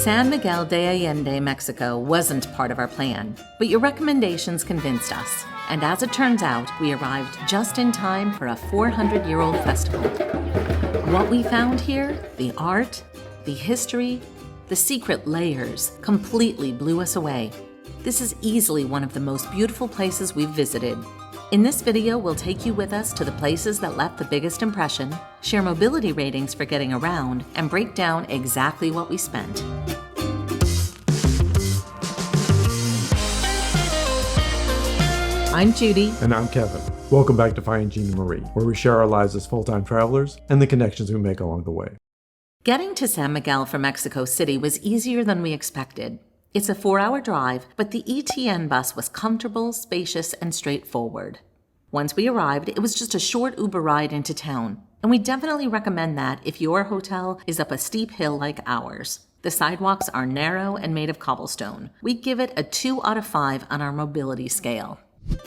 San Miguel de Allende, Mexico wasn't part of our plan, but your recommendations convinced us. And as it turns out, we arrived just in time for a 400-year-old festival. What we found here, the art, the history, the secret layers, completely blew us away. This is easily one of the most beautiful places we've visited. In this video, we'll take you with us to the places that left the biggest impression, share mobility ratings for getting around, and break down exactly what we spent. I'm Judy. And I'm Kevin. Welcome back to Find Gina Marie, where we share our lives as full-time travelers and the connections we make along the way. Getting to San Miguel from Mexico City was easier than we expected. It's a 4-hour drive, but the ETN bus was comfortable, spacious, and straightforward. Once we arrived, it was just a short Uber ride into town, and we definitely recommend that if your hotel is up a steep hill like ours. The sidewalks are narrow and made of cobblestone. We give it a 2 out of 5 on our mobility scale.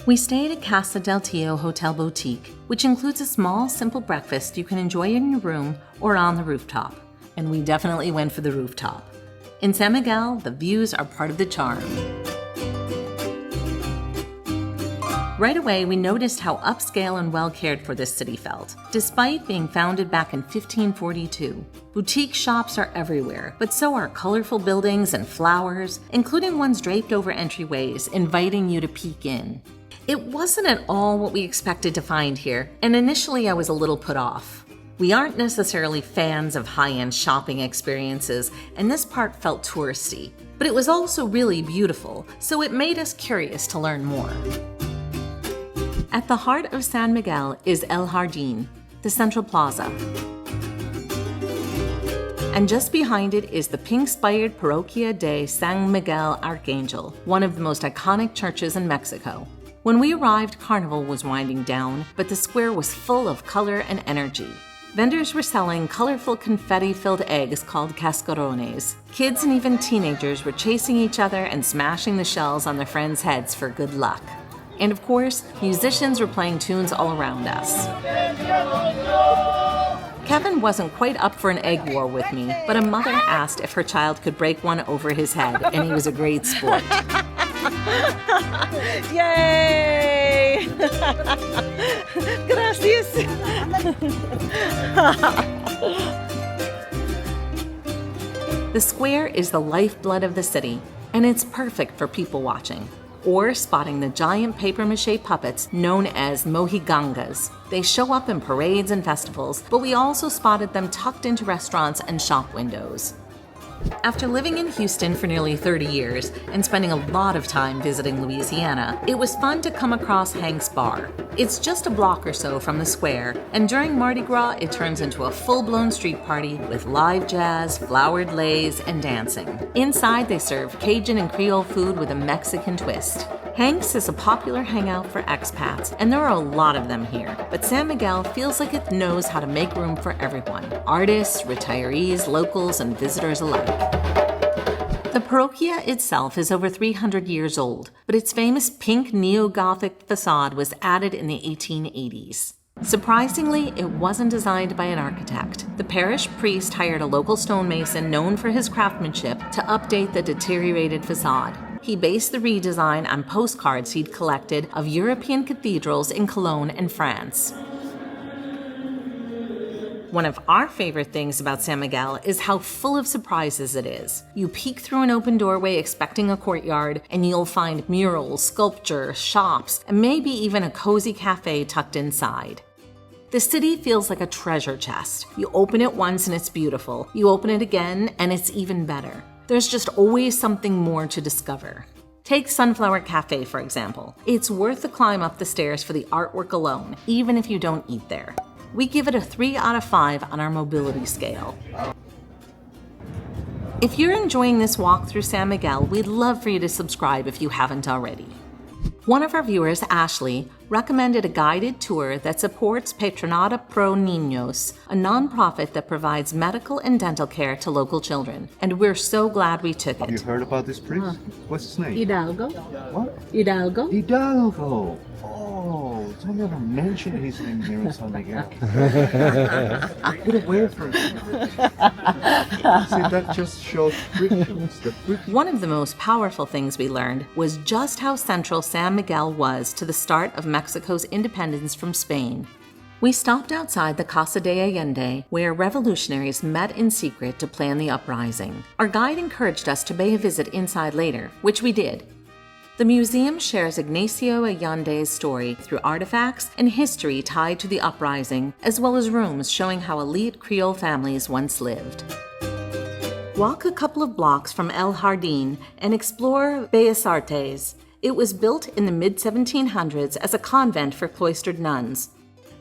We stayed at Casa del Tío Hotel Boutique, which includes a small, simple breakfast you can enjoy in your room or on the rooftop. And we definitely went for the rooftop. In San Miguel, the views are part of the charm. Right away, we noticed how upscale and well cared for this city felt. Despite being founded back in 1542, boutique shops are everywhere, but so are colorful buildings and flowers, including ones draped over entryways, inviting you to peek in. It wasn't at all what we expected to find here, and initially I was a little put off. We aren't necessarily fans of high-end shopping experiences, and this part felt touristy. But it was also really beautiful, so it made us curious to learn more. At the heart of San Miguel is El Jardín, the central plaza. And just behind it is the pink-spired Parroquia de San Miguel Archangel, one of the most iconic churches in Mexico. When we arrived, Carnival was winding down, but the square was full of color and energy. Vendors were selling colorful confetti-filled eggs called cascarones. Kids and even teenagers were chasing each other and smashing the shells on their friends' heads for good luck. And of course, musicians were playing tunes all around us. Kevin wasn't quite up for an egg war with me, but a mother asked if her child could break one over his head, and he was a great sport. Yay! Gracias. The square is the lifeblood of the city, and it's perfect for people watching, or spotting the giant papier-mâché puppets known as mojigangas. They show up in parades and festivals, but we also spotted them tucked into restaurants and shop windows. After living in Houston for nearly 30 years and spending a lot of time visiting Louisiana, it was fun to come across Hank's Bar. It's just a block or so from the square, and during Mardi Gras, it turns into a full-blown street party with live jazz, flowered leis, and dancing. Inside, they serve Cajun and Creole food with a Mexican twist. Hank's is a popular hangout for expats, and there are a lot of them here, but San Miguel feels like it knows how to make room for everyone: artists, retirees, locals, and visitors alike. The Parroquia itself is over 300 years old, but its famous pink neo-Gothic facade was added in the 1880s. Surprisingly, it wasn't designed by an architect. The parish priest hired a local stonemason known for his craftsmanship to update the deteriorated facade. He based the redesign on postcards he'd collected of European cathedrals in Cologne and France. One of our favorite things about San Miguel is how full of surprises it is. You peek through an open doorway expecting a courtyard, and you'll find murals, sculpture, shops, and maybe even a cozy cafe tucked inside. The city feels like a treasure chest. You open it once and it's beautiful. You open it again and it's even better. There's just always something more to discover. Take Sunflower Cafe, for example. It's worth the climb up the stairs for the artwork alone, even if you don't eat there. We give it a 3 out of 5 on our mobility scale. If you're enjoying this walk through San Miguel, we'd love for you to subscribe if you haven't already. One of our viewers, Ashley, recommended a guided tour that supports Patronata Pro Niños, a nonprofit that provides medical and dental care to local children, and we're so glad we took it. Have you heard about this priest? What's his name? Hidalgo. What? Hidalgo. Hidalgo. Oh, don't ever mention his name here in San Miguel. Get away from him. See, that just shows frictions. One of the most powerful things we learned was just how central San Miguel was to the start of Mexico's independence from Spain. We stopped outside the Casa de Allende, where revolutionaries met in secret to plan the uprising. Our guide encouraged us to pay a visit inside later, which we did. The museum shares Ignacio Allende's story through artifacts and history tied to the uprising, as well as rooms showing how elite Creole families once lived. Walk a couple of blocks from El Jardín and explore Bellas Artes. It was built in the mid-1700s as a convent for cloistered nuns.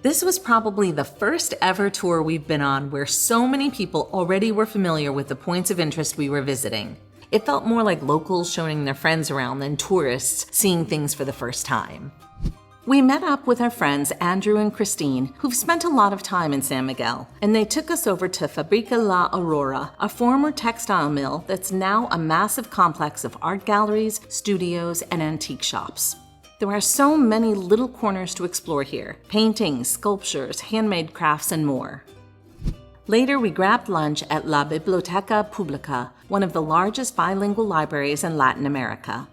This was probably the first ever tour we've been on where so many people already were familiar with the points of interest we were visiting. It felt more like locals showing their friends around than tourists seeing things for the first time. We met up with our friends Andrew and Christine, who've spent a lot of time in San Miguel, and they took us over to Fábrica la Aurora, a former textile mill that's now a massive complex of art galleries, studios, and antique shops. There are so many little corners to explore here: paintings, sculptures, handmade crafts, and more. Later, we grabbed lunch at La Biblioteca Pública, one of the largest bilingual libraries in Latin America.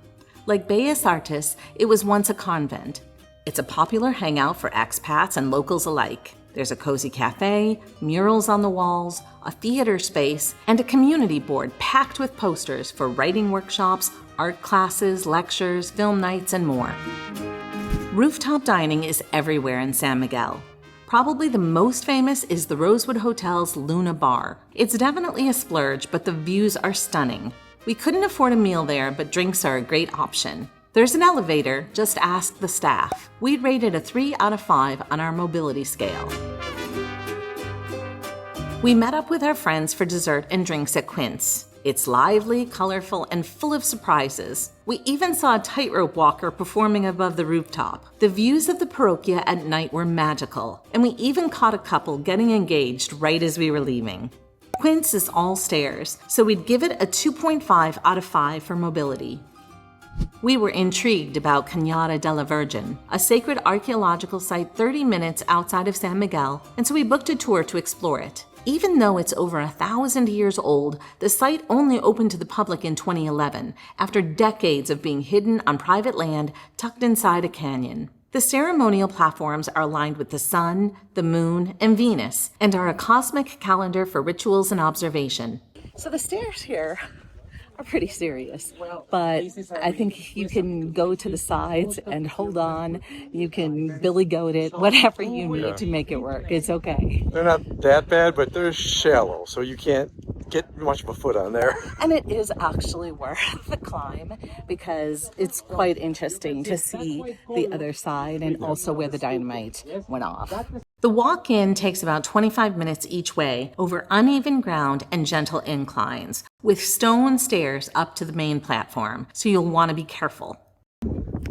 Like Bellas Artes, it was once a convent. It's a popular hangout for expats and locals alike. There's a cozy cafe, murals on the walls, a theater space, and a community board packed with posters for writing workshops, art classes, lectures, film nights, and more. Rooftop dining is everywhere in San Miguel. Probably the most famous is the Rosewood Hotel's Luna Bar. It's definitely a splurge, but the views are stunning. We couldn't afford a meal there, but drinks are a great option. There's an elevator, just ask the staff. We'd rated a 3 out of 5 on our mobility scale. We met up with our friends for dessert and drinks at Quince. It's lively, colorful, and full of surprises. We even saw a tightrope walker performing above the rooftop. The views of the Parroquia at night were magical, and we even caught a couple getting engaged right as we were leaving. Quince is all stairs, so we'd give it a 2.5 out of 5 for mobility. We were intrigued about Cañada de la Virgen, a sacred archaeological site 30 minutes outside of San Miguel, and so we booked a tour to explore it. Even though it's over 1,000 years old, the site only opened to the public in 2011, after decades of being hidden on private land tucked inside a canyon. The ceremonial platforms are aligned with the sun, the moon, and Venus, and are a cosmic calendar for rituals and observation. So the stairs here are pretty serious, but I think you can go to the sides and hold on. You can billy goat it, whatever you need to make it work. It's okay. They're not that bad, but they're shallow, so you can't get much of a foot on there. And it is actually worth the climb because it's quite interesting to see the other side and also where the dynamite went off. The walk-in takes about 25 minutes each way over uneven ground and gentle inclines, with stone stairs up to the main platform, so you'll want to be careful.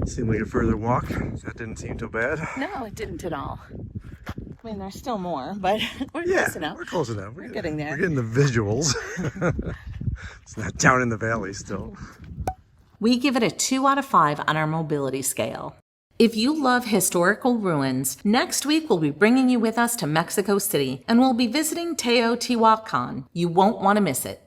Seemed like a further walk. That didn't seem too bad. No, it didn't at all. I mean, there's still more, but we're close enough. We're close enough. We're getting there. We're getting the visuals. It's not down in the valley still. We give it a 2 out of 5 on our mobility scale. If you love historical ruins, next week we'll be bringing you with us to Mexico City, and we'll be visiting Teotihuacan. You won't want to miss it.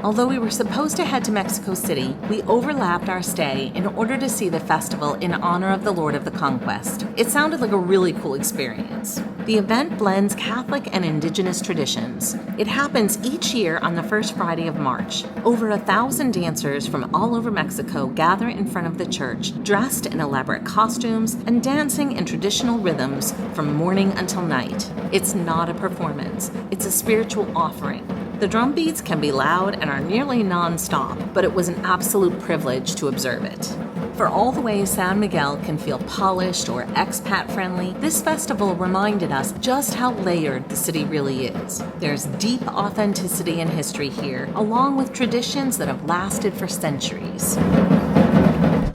Although we were supposed to head to Mexico City, we overlapped our stay in order to see the festival in honor of the Lord of the Conquest. It sounded like a really cool experience. The event blends Catholic and indigenous traditions. It happens each year on the first Friday of March. Over 1,000 dancers from all over Mexico gather in front of the church, dressed in elaborate costumes and dancing in traditional rhythms from morning until night. It's not a performance, it's a spiritual offering. The drum beats can be loud and are nearly non-stop, but it was an absolute privilege to observe it. For all the ways San Miguel can feel polished or expat-friendly, this festival reminded us just how layered the city really is. There's deep authenticity and history here, along with traditions that have lasted for centuries.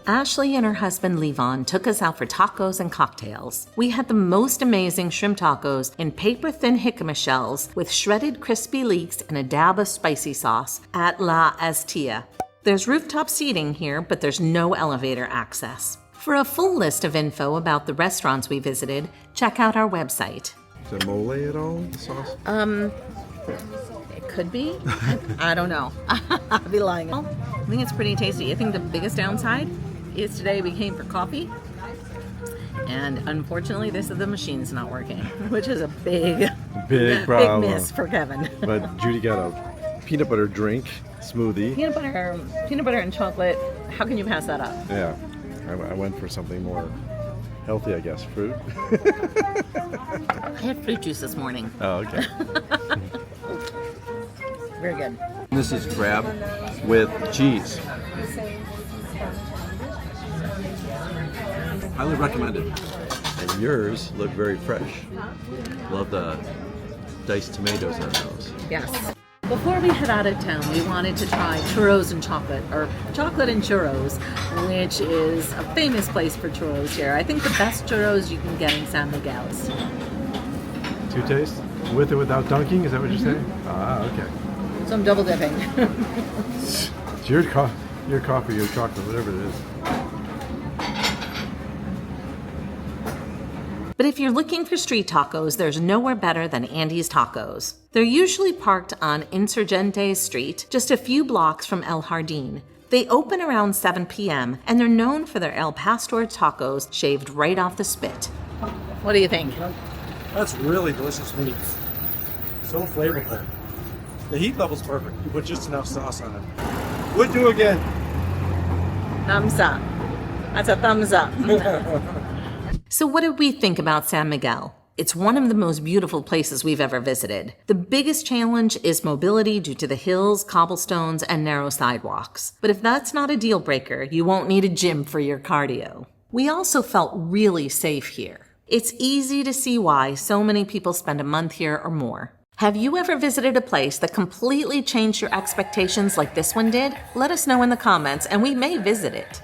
Ashley and her husband Levon took us out for tacos and cocktails. We had the most amazing shrimp tacos in paper-thin jicama shells with shredded crispy leeks and a dab of spicy sauce at La Aztia. There's rooftop seating here, but there's no elevator access. For a full list of info about the restaurants we visited, check out our website. Is it mole at all, the sauce? It could be. I don't know. I'll be lying. I think it's pretty tasty. I think the biggest downside is today we came for coffee, and unfortunately the machine's not working, which is a big problem. big miss for Kevin. But Judy got a peanut butter drink smoothie. Peanut butter and chocolate. How can you pass that up? Yeah, I went for something more healthy, I guess. Fruit. I had fruit juice this morning. Oh, okay. Very good. This is crab with cheese. Highly recommended. And yours look very fresh. Love the diced tomatoes on those. Yes. Before we head out of town, we wanted to try churros and chocolate, or chocolate and churros, which is a famous place for churros here. I think the best churros you can get in San Miguel. Two tastes? With or without dunking? Is that what you're saying? Ah, okay. So I'm double dipping. It's your coffee, your chocolate, whatever it is. But if you're looking for street tacos, there's nowhere better than Andy's Tacos. They're usually parked on Insurgentes Street, just a few blocks from El Jardín. They open around 7 p.m., and they're known for their El Pastor tacos shaved right off the spit. What do you think? That's really delicious meat. So flavorful. The heat level's perfect. You put just enough sauce on it. Would do again. Thumbs up. That's a thumbs up. So what did we think about San Miguel? It's one of the most beautiful places we've ever visited. The biggest challenge is mobility due to the hills, cobblestones, and narrow sidewalks. But if that's not a deal breaker, you won't need a gym for your cardio. We also felt really safe here. It's easy to see why so many people spend a month here or more. Have you ever visited a place that completely changed your expectations like this one did? Let us know in the comments and we may visit it.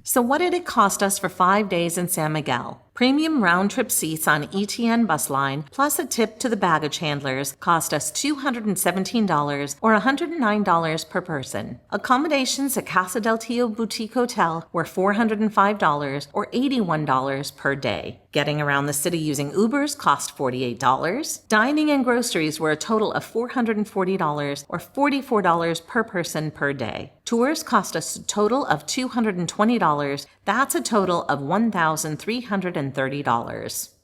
So what did it cost us for 5 days in San Miguel? Premium round-trip seats on ETN bus line, plus a tip to the baggage handlers, cost us $217 or $109 per person. Accommodations at Casa del Tío Boutique Hotel were $405 or $81 per day. Getting around the city using Ubers cost $48. Dining and groceries were a total of $440 or $44 per person per day. Tours cost us a total of $220. That's a total of $1,330.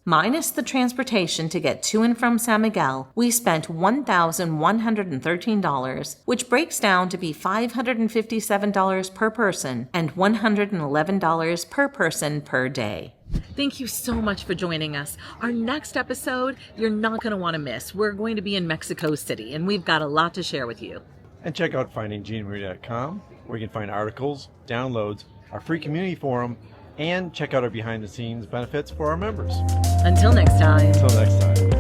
Minus the transportation to get to and from San Miguel, we spent $1,113, which breaks down to be $557 per person and $111 per person per day. Thank you so much for joining us. Our next episode, you're not going to want to miss. We're going to be in Mexico City, and we've got a lot to share with you. And check out findingginamarie.com, where you can find articles, downloads, our free community forum, and check out our behind-the-scenes benefits for our members. Until next time. Until next time.